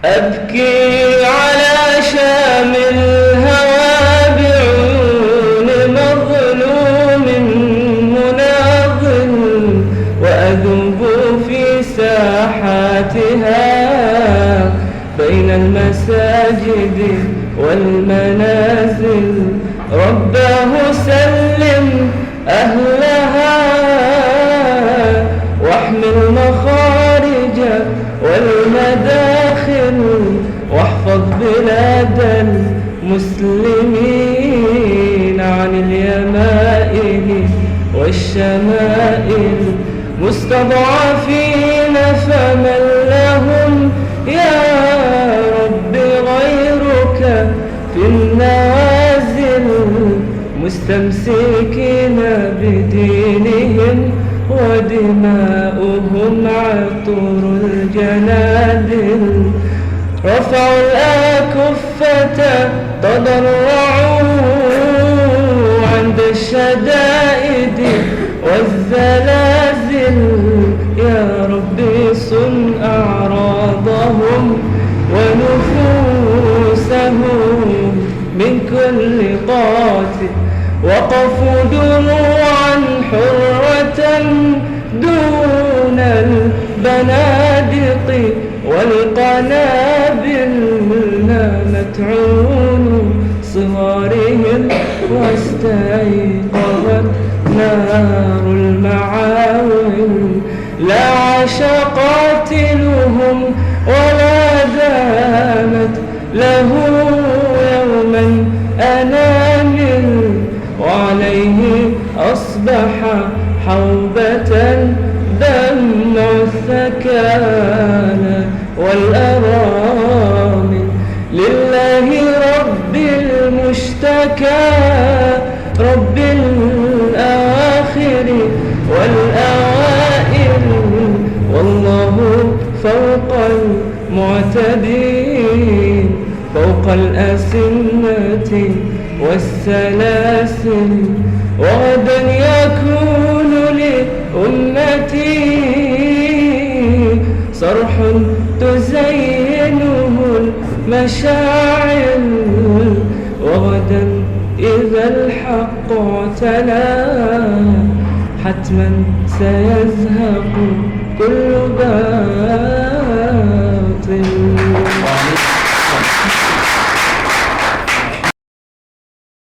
أبكي على شام الهوى بعيون مظلوم مناضل، وأذوب في ساحاتها بين المساجد والمنازل. رباه سلم أهلها واحمي المخارج والمداخل، واحفظ بلاد المسلمين عن اليمائل والشمائل. مستضعفين فمن لهم يا رب غيرك في النوازل، مستمسكين بدينهم ودماؤهم عطر الجنادل. رفعوا الأكفة تضرعوا عند الشدائد والزلازل. يا ربي صن أعراضهم ونفوسهم من كل قاتل. وقفوا دروعا حرة دون البنادق والقنابل. نامت عيون صغارهم واستيقظت نار المعاول. لا عاش قاتلهم ولا دامت له يوما أنامل، وعليه أصبح حوبة دمع الثكالى والأرامل. لله رب المشتكى رب الآخر والأوائل، والله فوق المعتدين فوق الأسنة والسلاسل. وغدا يكون لأمتي صرح تزينه المشاعل. وغدا إذا الحق اعتلى حتما سيزهق كل باب.